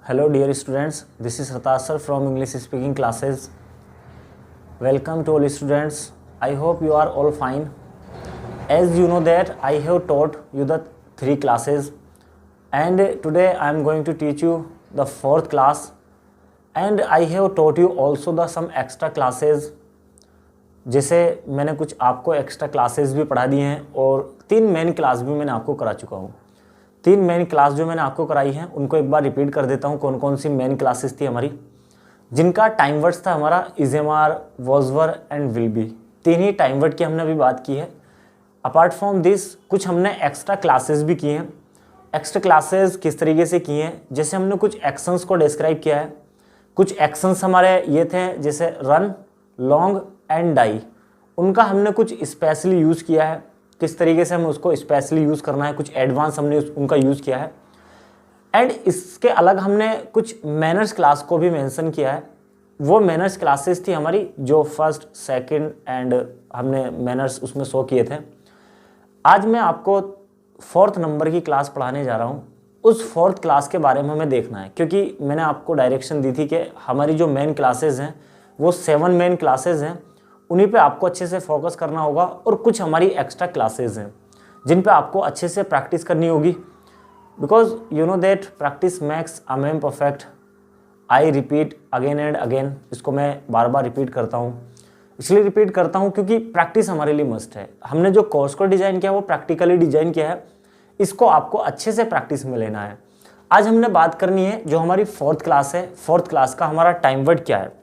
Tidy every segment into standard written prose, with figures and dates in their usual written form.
Hello dear students, this is Ratash sir from English speaking classes. Welcome to all students. I hope you are all fine. As you know that I have taught you the 3 classes and today I am going to teach you the 4th class and I have taught you also the some extra classes. जैसे मैंने कुछ आपको extra classes भी पढ़ा दिए हैं और 3 main class भी मैंने आपको करा चुका हूँ। 3 मेन क्लास जो मैंने आपको कराई हैं उनको एक बार रिपीट कर देता हूँ कौन कौन सी मेन क्लासेस थी हमारी, जिनका टाइम वर्ड्स था हमारा is am are, was were and will be. 3 ही टाइम वर्ड की हमने अभी बात की है। अपार्ट फ्रॉम दिस कुछ हमने एक्स्ट्रा क्लासेस भी किए हैं। एक्स्ट्रा क्लासेस किस तरीके से किए हैं, जैसे हमने कुछ एक्शंस को डिस्क्राइब किया है। कुछ एक्शंस हमारे ये थे जैसे रन, लॉन्ग एंड डाई, उनका हमने कुछ स्पेशली यूज़ किया है। किस तरीके से हमें उसको स्पेशली यूज़ करना है, कुछ एडवांस हमने उनका यूज़ किया है। एंड इसके अलग हमने कुछ मैनर्स क्लास को भी मेंशन किया है। वो मैनर्स क्लासेस थी हमारी जो फर्स्ट, सेकंड एंड हमने मैनर्स उसमें शो किए थे। आज मैं आपको 4th नंबर की क्लास पढ़ाने जा रहा हूँ। उस 4th क्लास के बारे में हमें देखना है, क्योंकि मैंने आपको डायरेक्शन दी थी कि हमारी जो मेन क्लासेस हैं वो 7 मेन क्लासेस हैं, उन्हीं पे आपको अच्छे से फोकस करना होगा। और कुछ हमारी एक्स्ट्रा क्लासेस हैं जिन पे आपको अच्छे से प्रैक्टिस करनी होगी, because you know that practice makes a man perfect. I repeat again and again, इसको मैं बार बार रिपीट करता हूँ। इसलिए रिपीट करता हूँ क्योंकि प्रैक्टिस हमारे लिए मस्ट है। हमने जो कोर्स को डिज़ाइन किया वो प्रैक्टिकली डिज़ाइन किया है, इसको आपको अच्छे से प्रैक्टिस में लेना है। आज हमने बात करनी है जो हमारी 4th क्लास है। 4th क्लास का हमारा टाइम वर्ड क्या है।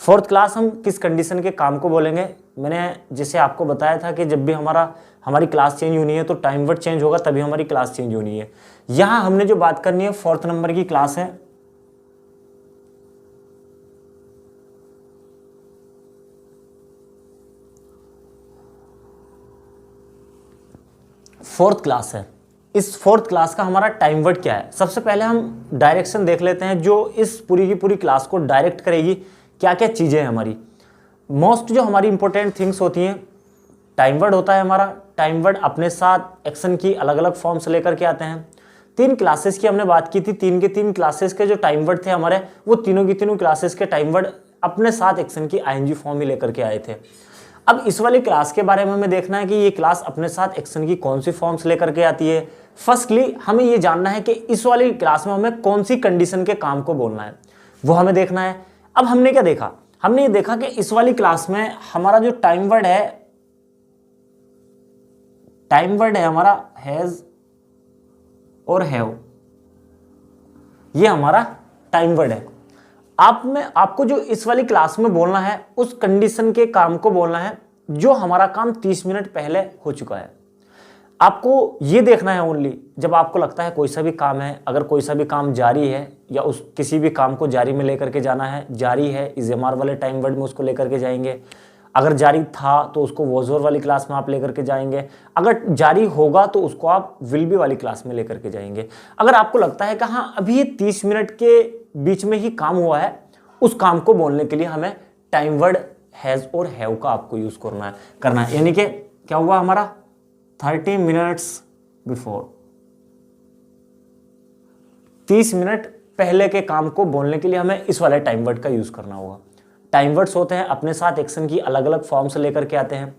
4th क्लास हम किस कंडीशन के काम को बोलेंगे। मैंने जैसे आपको बताया था कि जब भी हमारी क्लास चेंज होनी है तो टाइम वर्ड चेंज होगा, तभी हमारी क्लास चेंज होनी है। यहाँ हमने जो बात करनी है 4th नंबर की क्लास है। फोर्थ क्लास है। इस 4th क्लास का हमारा टाइम वर्ड क्या है। सबसे पहले हम डायरेक्शन देख लेते हैं जो इस पूरी की पूरी क्लास को डायरेक्ट करेगी। क्या क्या चीज़ें हैं हमारी मोस्ट जो हमारी इंपॉर्टेंट थिंग्स होती हैं। टाइम वर्ड होता है हमारा। टाइम वर्ड अपने साथ एक्शन की अलग अलग फॉर्म्स लेकर के आते हैं। 3 क्लासेस की हमने बात की थी। 3 के 3 क्लासेस के जो टाइम वर्ड थे हमारे, वो तीनों की तीनों क्लासेस के टाइम वर्ड अपने साथ एक्शन की आईएनजी फॉर्म ही लेकर के आए थे। अब इस वाली क्लास के बारे में हमें देखना है कि ये क्लास अपने साथ एक्शन की कौन सी फॉर्म्स लेकर के आती है। फर्स्टली हमें ये जानना है कि इस वाली क्लास में हमें कौन सी कंडीशन के काम को बोलना है, वो हमें देखना है। अब हमने क्या देखा, हमने ये देखा कि इस वाली क्लास में हमारा जो टाइम वर्ड है हमारा हैज और हैव, ये हमारा टाइम वर्ड है। आपको जो इस वाली क्लास में बोलना है उस कंडीशन के काम को बोलना है जो हमारा काम 30 मिनट पहले हो चुका है। आपको ये देखना है ओनली जब आपको लगता है कोई सा भी काम है, अगर कोई सा भी काम जारी है या उस किसी भी काम को जारी में लेकर के जाना है, जारी है इजेमार वाले टाइम वर्ड में उसको लेकर के जाएंगे। अगर जारी था तो उसको वॉजवर वाली क्लास में आप लेकर के जाएंगे। अगर जारी होगा तो उसको आप विल बी वाली क्लास में लेकर के जाएंगे। अगर आपको लगता है कि हाँ अभी ये 30 मिनट के बीच में ही काम हुआ है, उस काम को बोलने के लिए हमें टाइम वर्ड हैज और हैव का आपको यूज करना है। यानी कि क्या हुआ हमारा 30 मिनट्स बिफोर, 30 मिनट पहले के काम को बोलने के लिए हमें इस वाले टाइम वर्ड का यूज करना होगा। टाइम वर्ड्स होते हैं अपने साथ एक्शन की अलग अलग फॉर्म से लेकर के आते हैं।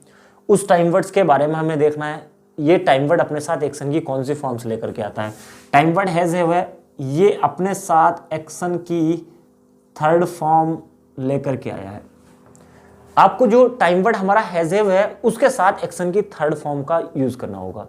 उस टाइम वर्ड्स के बारे में हमें देखना है ये टाइम वर्ड अपने साथ एक्शन की कौन सी फॉर्म से लेकर के आता है। टाइम वर्ड हैज है, ये अपने साथ एक्शन की 3rd फॉर्म लेकर के आया है। आपको जो टाइम वर्ड हमारा हैज है उसके साथ एक्शन की 3rd फॉर्म का यूज करना होगा।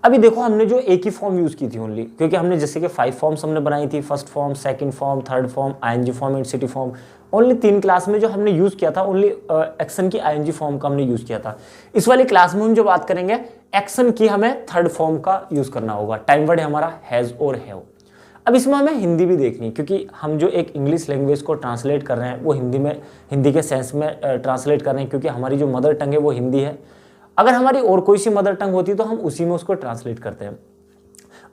अभी देखो हमने जो एक ही फॉर्म यूज की थी ओनली, क्योंकि हमने जैसे कि 5 फॉर्म्स हमने बनाई थी, first form, second form, 3rd form, ING form and city form. Only 3 class में जो हमने यूज किया था ओनली एक्शन की आईएनजी फॉर्म का हमने यूज किया था। इस वाली क्लास में हम जो बात करेंगे एक्शन की हमें 3rd फॉर्म का यूज करना होगा। टाइम वर्ड है हमारा हैज और हैव। अब इसमें हमें हिंदी भी देखनी है, क्योंकि हम जो एक इंग्लिश लैंग्वेज को ट्रांसलेट कर रहे हैं वो हिंदी के सेंस में ट्रांसलेट कर रहे हैं, क्योंकि हमारी जो मदर टंग है वो हिंदी है। अगर हमारी और कोई सी मदर टंग होती तो हम उसी में उसको ट्रांसलेट करते हैं।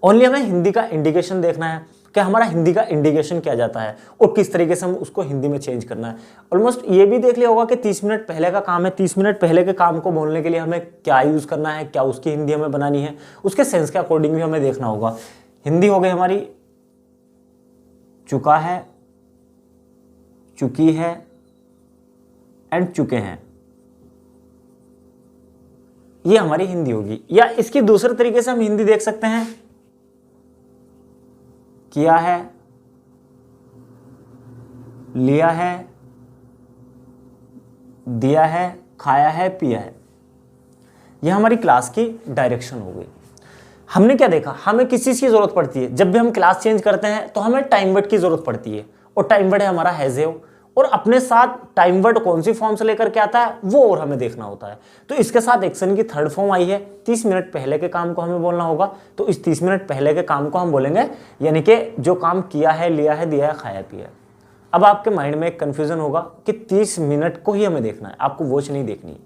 ओनली हमें हिंदी का इंडिकेशन देखना है कि हमारा हिंदी का इंडिकेशन क्या जाता है और किस तरीके से हम उसको हिंदी में चेंज करना है। ऑलमोस्ट ये भी देख लिया होगा कि 30 मिनट पहले का काम है, 30 मिनट पहले के काम को बोलने के लिए हमें क्या यूज करना है, क्या उसकी हिंदी हमें बनानी है, उसके सेंस के अकॉर्डिंग भी हमें देखना होगा। हिंदी हो गई हमारी चुका है, चुकी है एंड चुके हैं। ये हमारी हिंदी होगी। या इसकी दूसरे तरीके से हम हिंदी देख सकते हैं, किया है, लिया है, दिया है, खाया है, पिया है। यह हमारी क्लास की डायरेक्शन हो गई। हमने क्या देखा, हमें किस चीज की जरूरत पड़ती है जब भी हम क्लास चेंज करते हैं, तो हमें टाइम वर्ड की जरूरत पड़ती है, और टाइम वर्ड है हमारा हैज हैव, और अपने साथ टाइम वर्ड कौन सी फॉर्म से लेकर के आता है वो और हमें देखना होता है। तो इसके साथ एक्शन की थर्ड फॉर्म आई है, 30 मिनट पहले के काम को हमें बोलना होगा। तो इस 30 मिनट पहले के काम को हम बोलेंगे, यानी कि जो काम किया है, लिया है, दिया है, खाया, पिया है। अब आपके माइंड में एक कंफ्यूजन होगा कि 30 मिनट को ही हमें देखना है, आपको वॉच नहीं देखनी है।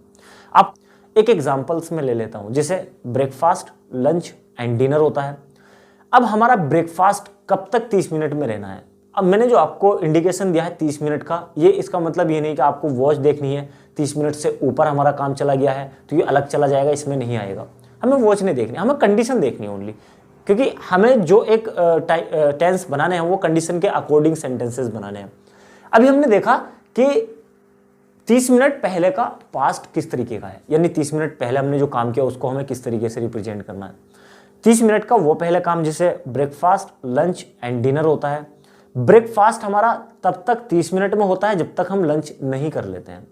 आप एक एग्जांपल्स में ले लेता हूं, जैसे ब्रेकफास्ट, लंच एंड डिनर होता है। अब हमारा ब्रेकफास्ट कब तक 30 मिनट में रहना है। अब मैंने जो आपको इंडिकेशन दिया है 30 मिनट का, ये इसका मतलब ये नहीं कि आपको वॉच देखनी है, 30 मिनट से ऊपर हमारा काम चला गया है तो ये अलग चला जाएगा, इसमें नहीं आएगा। हमें वॉच नहीं देखनी, हमें कंडीशन देखनी है ओनली, क्योंकि हमें जो एक टेंस बनाने हैं वो कंडीशन के अकॉर्डिंग सेंटेंसेस बनाने हैं। अभी हमने देखा कि 30 मिनट पहले का पास्ट किस तरीके का है, यानी 30 मिनट पहले हमने जो काम किया उसको हमें किस तरीके से रिप्रेजेंट करना है। 30 मिनट का वो पहले काम जैसे ब्रेकफास्ट, लंच एंड डिनर होता है। ब्रेकफास्ट हमारा तब तक 30 मिनट में होता है जब तक हम लंच नहीं कर लेते हैं।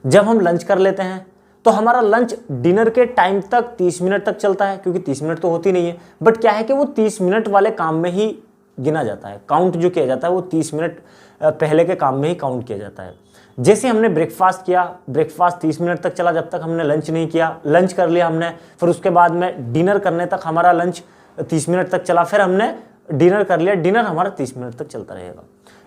जब हम लंच कर लेते हैं तो हमारा लंच डिनर के टाइम तक 30 मिनट तक चलता है, क्योंकि 30 मिनट तो होती नहीं है, बट क्या है कि वो 30 मिनट वाले काम में ही गिना जाता है। काउंट जो किया जाता है वो 30 मिनट पहले के काम में ही काउंट किया जाता है। जैसे हमने ब्रेकफास्ट किया, ब्रेकफास्ट 30 मिनट तक चला जब तक हमने लंच नहीं किया। लंच कर लिया हमने, फिर उसके बाद में डिनर करने तक हमारा लंच 30 मिनट तक चला, फिर हमने डिनर कर लिया, डिनर हमारा 30 मिनट तक चलता रहेगा।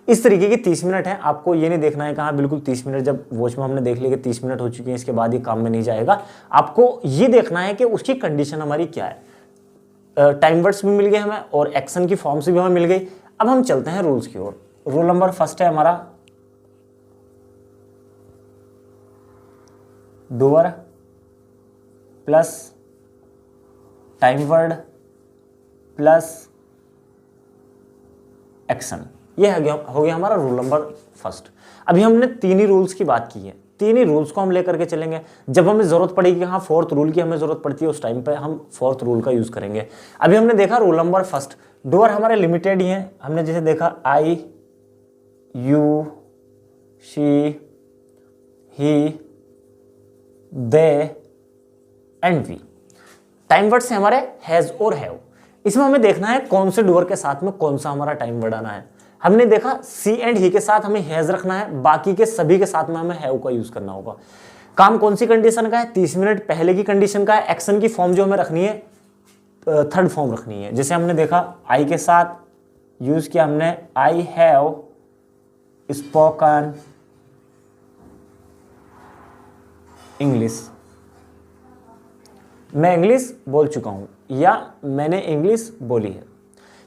इस तरीके की 30 मिनट है। आपको ये नहीं देखना है कि हाँ बिल्कुल 30 मिनट, जब वॉच में हमने देख लिया कि 30 मिनट हो चुके हैं इसके बाद ये काम में नहीं जाएगा। आपको ये देखना है कि उसकी कंडीशन हमारी क्या है। टाइम वर्ड्स भी मिल गए हमें और एक्शन की फॉर्म से भी हमें मिल गई। अब हम चलते हैं रूल्स की ओर। रूल नंबर फर्स्ट है हमारा, doer plus time word plus action. ये हो गया हमारा रूल नंबर फर्स्ट। अभी हमने तीन ही रूल्स की बात की है, तीन ही रूल्स को हम लेकर के चलेंगे। जब हमें जरूरत पड़ेगी, हाँ फोर्थ रूल की हमें जरूरत पड़ती है, उस टाइम पे हम फोर्थ रूल का यूज करेंगे। अभी हमने देखा रूल नंबर फर्स्ट, डूअर हमारे लिमिटेड ही हैं। हमने जैसे देखा I, you, she, he, they and we. Time word से हमारे हैज और हैव। इसमें हमें देखना है कौन से डूअर के साथ में कौन सा हमारा टाइम वर्ड आना है। हमने देखा सी एंड ही के साथ हमें हैज रखना है, बाकी के सभी के साथ में हमें हैव का यूज करना होगा। काम कौन सी कंडीशन का है, 30 मिनट पहले की कंडीशन का है। एक्शन की फॉर्म जो हमें रखनी है थर्ड फॉर्म रखनी है। जैसे हमने देखा आई के साथ यूज किया हमने आई हैव स्पोकन इंग्लिश, मैं इंग्लिश बोल चुका हूं या मैंने इंग्लिश बोली है।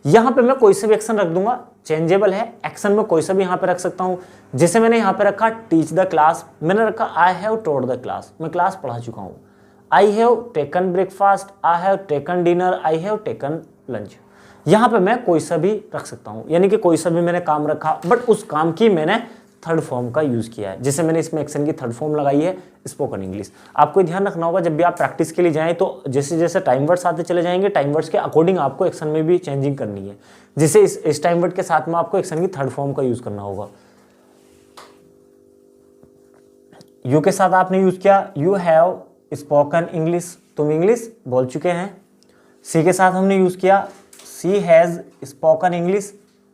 यहां पे मैं कोई सा भी एक्शन रख दूंगा, चेंजेबल है, एक्शन में कोई सा भी यहां पे रख सकता हूं। जैसे मैंने यहां पे रखा टीच द क्लास, मैंने रखा I have taught the class, मैं क्लास पढ़ा चुका हूं। I have taken breakfast, I have taken dinner, I have taken lunch. यहां पे मैं कोई सा भी रख सकता हूं, यानी कि कोई सा भी मैंने काम रखा, बट उस काम की मैंने थर्ड फॉर्म का यूज किया है। जैसे मैंने इसमें एक्शन की थर्ड फॉर्म लगाई है स्पोकन इंग्लिश। आपको ध्यान रखना होगा जब भी आप प्रैक्टिस के लिए जाएं तो जैसे जैसे टाइम वर्ड्स आते चले जाएंगे, टाइम वर्ड्स के अकॉर्डिंग आपको एक्शन में भी चेंजिंग करनी है। जैसे इस टाइम वर्ड के साथ में आपको एक्शन की थर्ड फॉर्म का यूज करना होगा। यू के साथ आपने यूज किया यू हैव स्पोकन इंग्लिश, तुम इंग्लिश बोल चुके हैं। सी के साथ हमने यूज किया सी हैज स्पोकन इंग्लिश,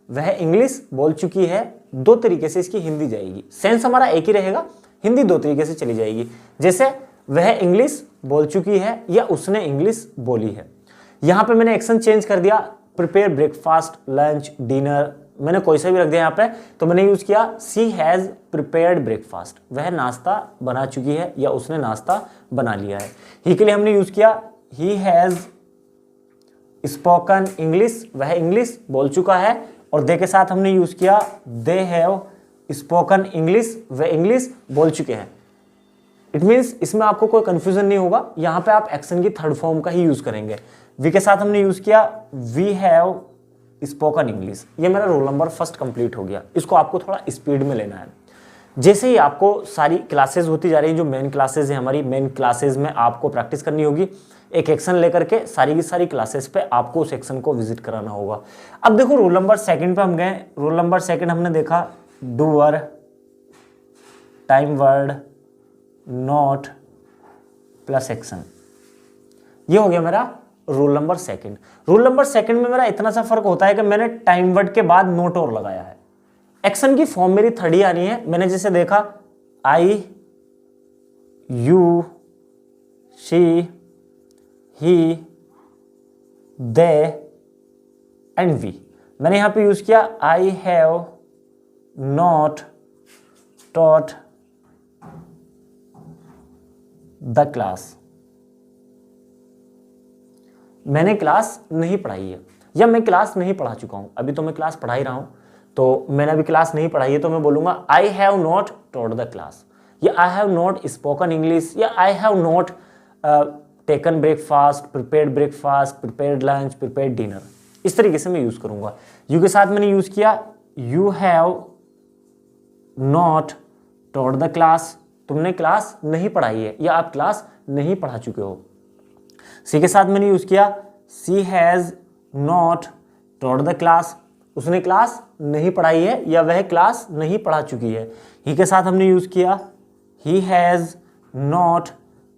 वह इंग्लिश बोल चुकी है। दो तरीके से इसकी हिंदी जाएगी, सेंस हमारा एक ही रहेगा, हिंदी दो तरीके से चली जाएगी। जैसे वह इंग्लिश बोल चुकी है या उसने इंग्लिश बोली है। यहां पे मैंने एक्शन चेंज कर दिया, प्रिपेयर ब्रेकफास्ट, लंच, डिनर, मैंने कोई सा भी रख दिया यहाँ पे, तो मैंने यूज किया सी हैज प्रिपेयर्ड ब्रेकफास्ट, वह नाश्ता बना चुकी है या उसने नाश्ता बना लिया है। ही के लिए हमने यूज किया ही हैज स्पोकन इंग्लिश, वह इंग्लिश बोल चुका है। और दे के साथ हमने यूज किया they have spoken English, way English बोल चुके हैं। इट मीन्स इसमें आपको कोई कंफ्यूजन नहीं होगा, यहां पे आप एक्शन की थर्ड फॉर्म का ही यूज करेंगे। वी के साथ हमने यूज किया वी हैव स्पोकन इंग्लिश। ये मेरा रोल नंबर फर्स्ट कंप्लीट हो गया। इसको आपको थोड़ा स्पीड में लेना है। जैसे ही आपको सारी क्लासेस होती जा रही हैं, जो मेन क्लासेस हैं हमारी, मेन क्लासेस में आपको प्रैक्टिस करनी होगी। एक एक्शन लेकर के सारी की सारी क्लासेस पे आपको उस एक्शन को विजिट कराना होगा। अब देखो रोल नंबर सेकंड पे हम गए। रोल नंबर सेकंड हमने देखा doer, time word, not plus action. ये हो गया मेरा roll number second. Roll number second में मेरा इतना सा फर्क होता है कि मैंने टाइम वर्ड के बाद नोट और लगाया है। एक्शन की फॉर्म मेरी थर्ड ही आनी है। मैंने जैसे देखा I, you, she, he, they and we. मैंने यहां पे यूज किया I have not taught the class. मैंने क्लास नहीं पढ़ाई है या मैं क्लास नहीं पढ़ा चुका हूं। अभी तो मैं क्लास पढ़ा ही रहा हूं, तो मैंने अभी क्लास नहीं पढ़ाई है, तो मैं बोलूंगा I have not taught the class, या I have not spoken English, या I have not taken breakfast, prepared breakfast, prepared lunch, prepared dinner. इस तरीके से मैं यूज करूंगा। यू के साथ मैंने यूज किया you have not taught the class. तुमने क्लास नहीं पढ़ाई है या आप क्लास नहीं पढ़ा चुके हो। सी के साथ मैंने यूज किया she has not taught the class. उसने क्लास नहीं पढ़ाई है या वह क्लास नहीं पढ़ा चुकी है। ही के साथ हमने यूज किया ही has not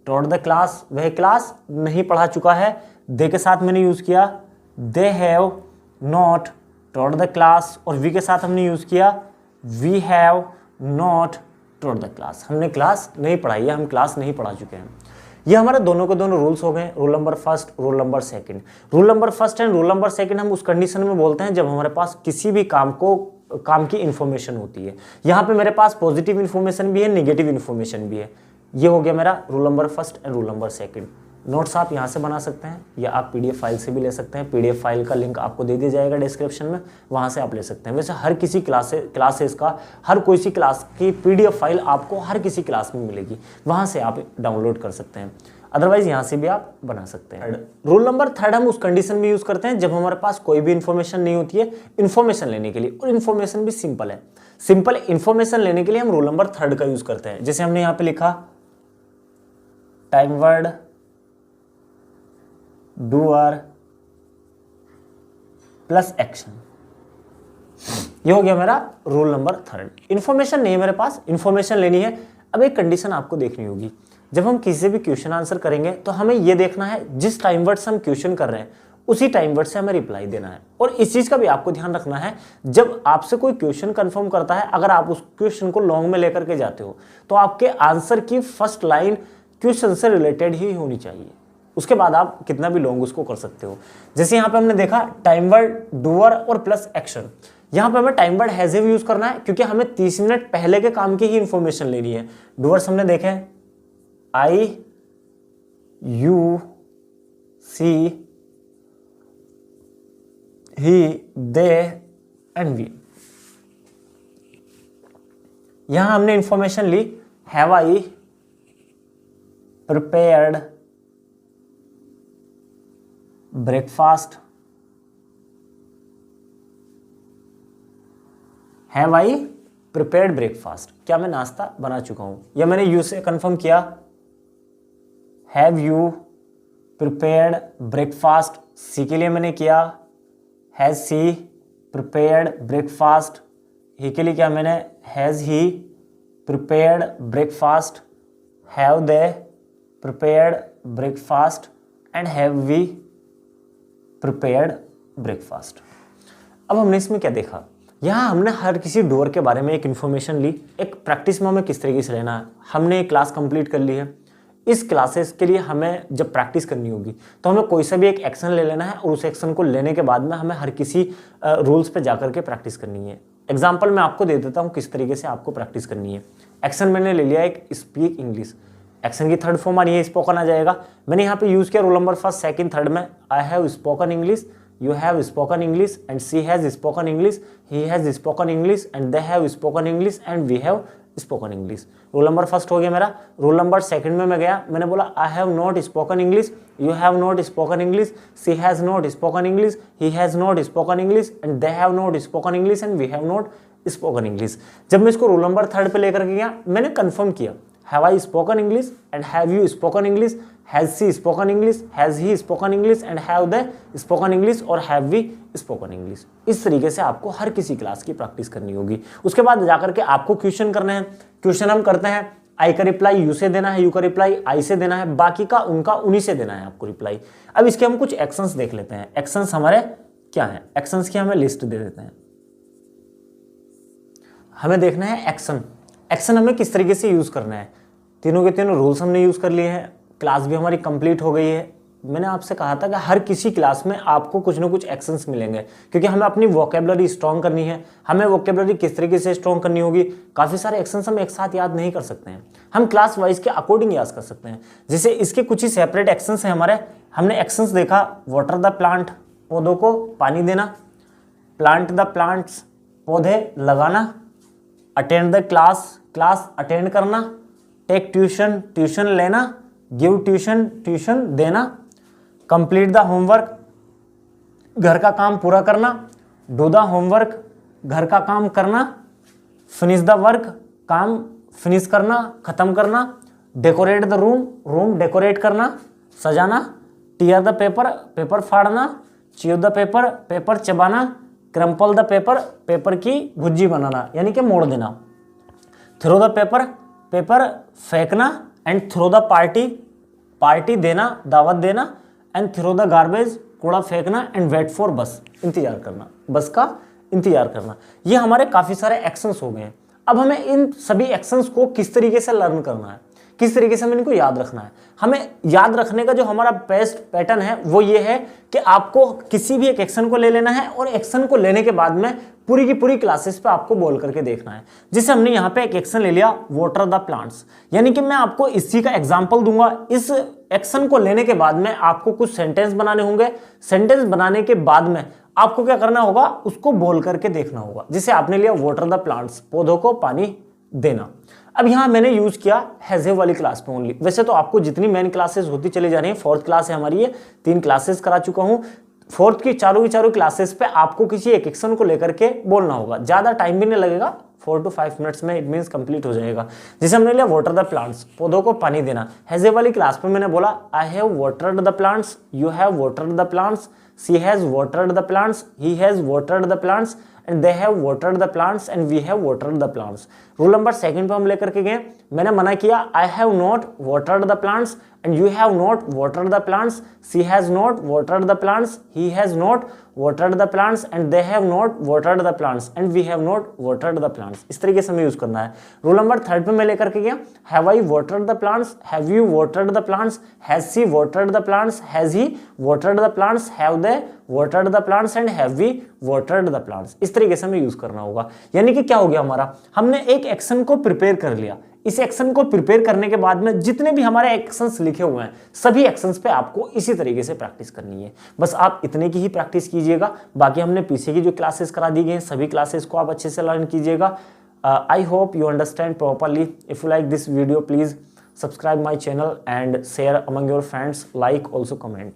taught the class. वह क्लास नहीं पढ़ा चुका है। दे के साथ मैंने यूज किया they have not taught the class. और वी के साथ हमने यूज किया we have not taught the class. हमने क्लास नहीं पढ़ाई है, हम क्लास नहीं पढ़ा चुके हैं। ये हमारे दोनों के दोनों रूल्स हो गए, role number first, roll number second. Role number first and roll number second हम उस कंडीशन में बोलते हैं जब हमारे पास किसी भी काम की इंफॉर्मेशन होती है। यहाँ पे मेरे पास पॉजिटिव इंफॉर्मेशन भी है, नेगेटिव इंफॉर्मेशन भी है। ये हो गया मेरा role number first and roll number second. Notes आप यहाँ से बना सकते हैं या आप पीडीएफ फाइल से भी ले सकते हैं। पीडीएफ फाइल का लिंक आपको दे दिया जाएगा डिस्क्रिप्शन में, वहाँ से आप ले सकते हैं। वैसे हर किसी क्लासेस का हर कोई सी क्लास की पीडीएफ फाइल आपको हर किसी क्लास में मिलेगी, वहाँ से आप डाउनलोड कर सकते हैं। अदरवाइज यहाँ से भी आप बना सकते हैं। रूल नंबर थर्ड हम उस कंडीशन में यूज करते हैं जब हमारे पास कोई भी इंफॉर्मेशन नहीं होती है इंफॉर्मेशन लेने के लिए, और इंफॉर्मेशन भी सिंपल है। सिंपल इंफॉर्मेशन लेने के लिए हम रूल नंबर थर्ड का यूज करते हैं। जैसे हमने यहाँ पे लिखा time word, doer plus action. ये हो गया मेरा रूल नंबर थर्ड। इंफॉर्मेशन नहीं है मेरे पास, इंफॉर्मेशन लेनी है। अब एक कंडीशन आपको देखनी होगी, जब हम किसी भी क्वेश्चन आंसर करेंगे तो हमें यह देखना है जिस टाइम वर्ड से हम क्वेश्चन कर रहे हैं उसी टाइम वर्ड से हमें रिप्लाई देना है। और इस चीज का भी आपको ध्यान रखना है, जब आपसे कोई क्वेश्चन कंफर्म करता है, अगर आप उस क्वेश्चन को लॉन्ग में लेकर के जाते हो तो आपके आंसर की फर्स्ट लाइन क्वेश्चन से रिलेटेड ही होनी चाहिए। उसके बाद आप कितना भी लॉन्ग उसको कर सकते हो। जैसे यहाँ पे हमने देखा टाइम वर्ड, डूअर और प्लस एक्शन। यहाँ पे हमें time word has have use करना है क्योंकि हमें 30 मिनट पहले के काम की ही इंफॉर्मेशन लेनी है। डूअर्स हमने देखे I, you, she, he, they and we. यहां हमने इंफॉर्मेशन ली have I prepared breakfast, have I prepared breakfast. क्या मैं नाश्ता बना चुका हूं? या मैंने यू से कंफर्म किया have you prepared breakfast. She के लिए मैंने किया has she prepared breakfast. He के लिए क्या मैंने has he prepared breakfast. Have they prepared breakfast and have we prepared breakfast. अब हमने इसमें क्या देखा, यहाँ हमने हर किसी डोर के बारे में एक इन्फॉर्मेशन ली। एक प्रैक्टिस में हमें किस तरीके से लेना है, हमने एक क्लास कंप्लीट कर ली है। इस क्लासेस के लिए हमें जब प्रैक्टिस करनी होगी तो हमें कोई सा भी एक एक्शन ले लेना है और उस एक्शन को लेने के बाद में हमें हर किसी रूल्स पे जाकर के प्रैक्टिस करनी है। एग्जाम्पल मैं आपको दे देता हूँ किस तरीके से आपको प्रैक्टिस करनी है। एक्शन मैंने ले लिया एक स्पीक इंग्लिश। एक्शन की थर्ड फॉर्म आ रही है स्पोकन आ जाएगा। मैंने यहाँ पे यूज किया rule number first, second, third में I have spoken English, you have spoken English and she has spoken English, he has spoken English and they have spoken English and we have spoken English. Rule number first हो गया मेरा। Rule number second में मैं गया, मैंने बोला I have not spoken English, you have not spoken English, she has not spoken English, he has not spoken English and they have not spoken English and we have not spoken English. जब मैं इसको rule number third पे लेकर के गया, मैंने confirm किया, have I spoken English and have you spoken English, has she spoken English, has he spoken English and have they spoken English और हैव वी स्पोकन इंग्लिश। इस तरीके से आपको हर किसी क्लास की प्रैक्टिस करनी होगी। उसके बाद जाकर के आपको क्वेश्चन करने हैं। क्वेश्चन हम करते हैं, आई का रिप्लाई यू से देना है, यू का रिप्लाई आई से देना है, बाकी का उनका उन्हीं से देना है आपको रिप्लाई। अब इसके हम कुछ एक्शंस देख लेते हैं। एक्शंस हमारे क्या हैं, एक्शंस की हमें लिस्ट दे देते हैं। हमें देखना है एक्शन, एक्शन हमें किस तरीके से यूज करना है। तीनों के तीनों रूल्स हमने यूज कर लिए हैं, क्लास भी हमारी कंप्लीट हो गई है। मैंने आपसे कहा था कि हर किसी क्लास में आपको कुछ ना कुछ एक्शंस मिलेंगे, क्योंकि हमें अपनी वोकेबलरी स्ट्रॉन्ग करनी है। हमें वोकेबलरी किस तरीके से स्ट्रॉन्ग करनी होगी, काफ़ी सारे एक्शंस हम एक साथ याद नहीं कर सकते हैं, हम क्लास वाइज के अकॉर्डिंग याद कर सकते हैं। जैसे इसके कुछ ही सेपरेट एक्शंस हैं हमारे। हमने एक्शंस देखा, वाटर द प्लांट, पौधों को पानी देना, प्लांट द प्लांट्स, पौधे लगाना, attend the class, class attend करना, टेक ट्यूशन, ट्यूशन लेना, गिव ट्यूशन, ट्यूशन देना, कंप्लीट द होमवर्क, घर का काम पूरा करना, डू द होमवर्क, घर का काम करना, फिनिश द वर्क, काम फिनिश करना, खत्म करना, decorate the room, room decorate करना, सजाना, टीयर द पेपर, पेपर फाड़ना, च्यू द पेपर, पेपर चबाना, क्रम्पल द पेपर, पेपर की भुज्जी बनाना यानी कि मोड़ देना, थ्रो द पेपर, पेपर फेंकना and throw the party, party देना, दावत देना एंड थ्रो द गार्बेज, कूड़ा फेंकना एंड वेट फॉर बस, इंतजार करना, बस का इंतजार करना। ये हमारे काफ़ी सारे एक्शंस हो गए हैं। अब हमें इन सभी एक्शंस को किस तरीके से लर्न करना है, किस तरीके से हमें इनको याद रखना है। हमें याद रखने का जो हमारा बेस्ट पैटर्न है वो ये है कि आपको किसी भी एक एक्शन को ले लेना है और एक्शन को लेने के बाद में पूरी की पूरी क्लासेस पे आपको बोल करके देखना है। जैसे हमने यहाँ पे एक एक्शन ले लिया, वाटर द प्लांट्स, यानी कि मैं आपको इसी का एग्जांपल दूंगा। इस एक्शन को लेने के बाद में आपको कुछ सेंटेंस बनाने होंगे। सेंटेंस बनाने के बाद में आपको क्या करना होगा, उसको बोल करके देखना होगा। जैसे आपने लिया वाटर द प्लांट्स, पौधों को पानी देना। अब यहाँ मैंने यूज किया हैज़ वाली क्लास पे ओनली। वैसे तो आपको जितनी मेन क्लासेस होती चली जा रही है, फोर्थ क्लास है हमारी, ये 3 क्लासेस करा चुका हूँ। फोर्थ की चारों क्लासेस पे आपको किसी एक एक्शन को लेकर के बोलना होगा। ज्यादा टाइम भी नहीं लगेगा, 4 to 5 मिनट्स में इट मीन्स कंप्लीट हो जाएगा। जैसे हमने लिया वाटर द प्लांट्स, पौधों को पानी देना। हैज़ वाली क्लास पे मैंने बोला I have watered the plants, you have watered the plants, she has watered the plants, he has watered the plants and they have watered the plants and we have watered the plants. Rule number second पे हम लेकर के गए, मैंने मना किया I have not watered the plants and you have not watered the plants, she has not watered the plants, he has not watered the plants and they have not watered the plants and we have not watered the plants. इस तरीके से हमें use करना है। Rule number third पे मैं लेकर के गया, have I watered the plants, have you watered the plants, has she watered the plants, has he watered the plants, have they watered the plants and have we watered the plants. इस तरीके से हमें use करना होगा। यानी कि क्या हो गया हमारा, हमने एक एक्शन को प्रिपेयर कर लिया। इस एक्शन को प्रिपेयर करने के बाद में जितने भी हमारे एक्शंस लिखे हुए हैं, सभी एक्शंस पे आपको इसी तरीके से प्रैक्टिस करनी है। बस आप इतने की ही प्रैक्टिस कीजिएगा। बाकी हमने पीछे की जो क्लासेस करा दी गई हैं, सभी क्लासेस को आप अच्छे से लर्न कीजिएगा। I hope you understand properly. If you like this video, please subscribe my channel and share among your friends, like, also comment.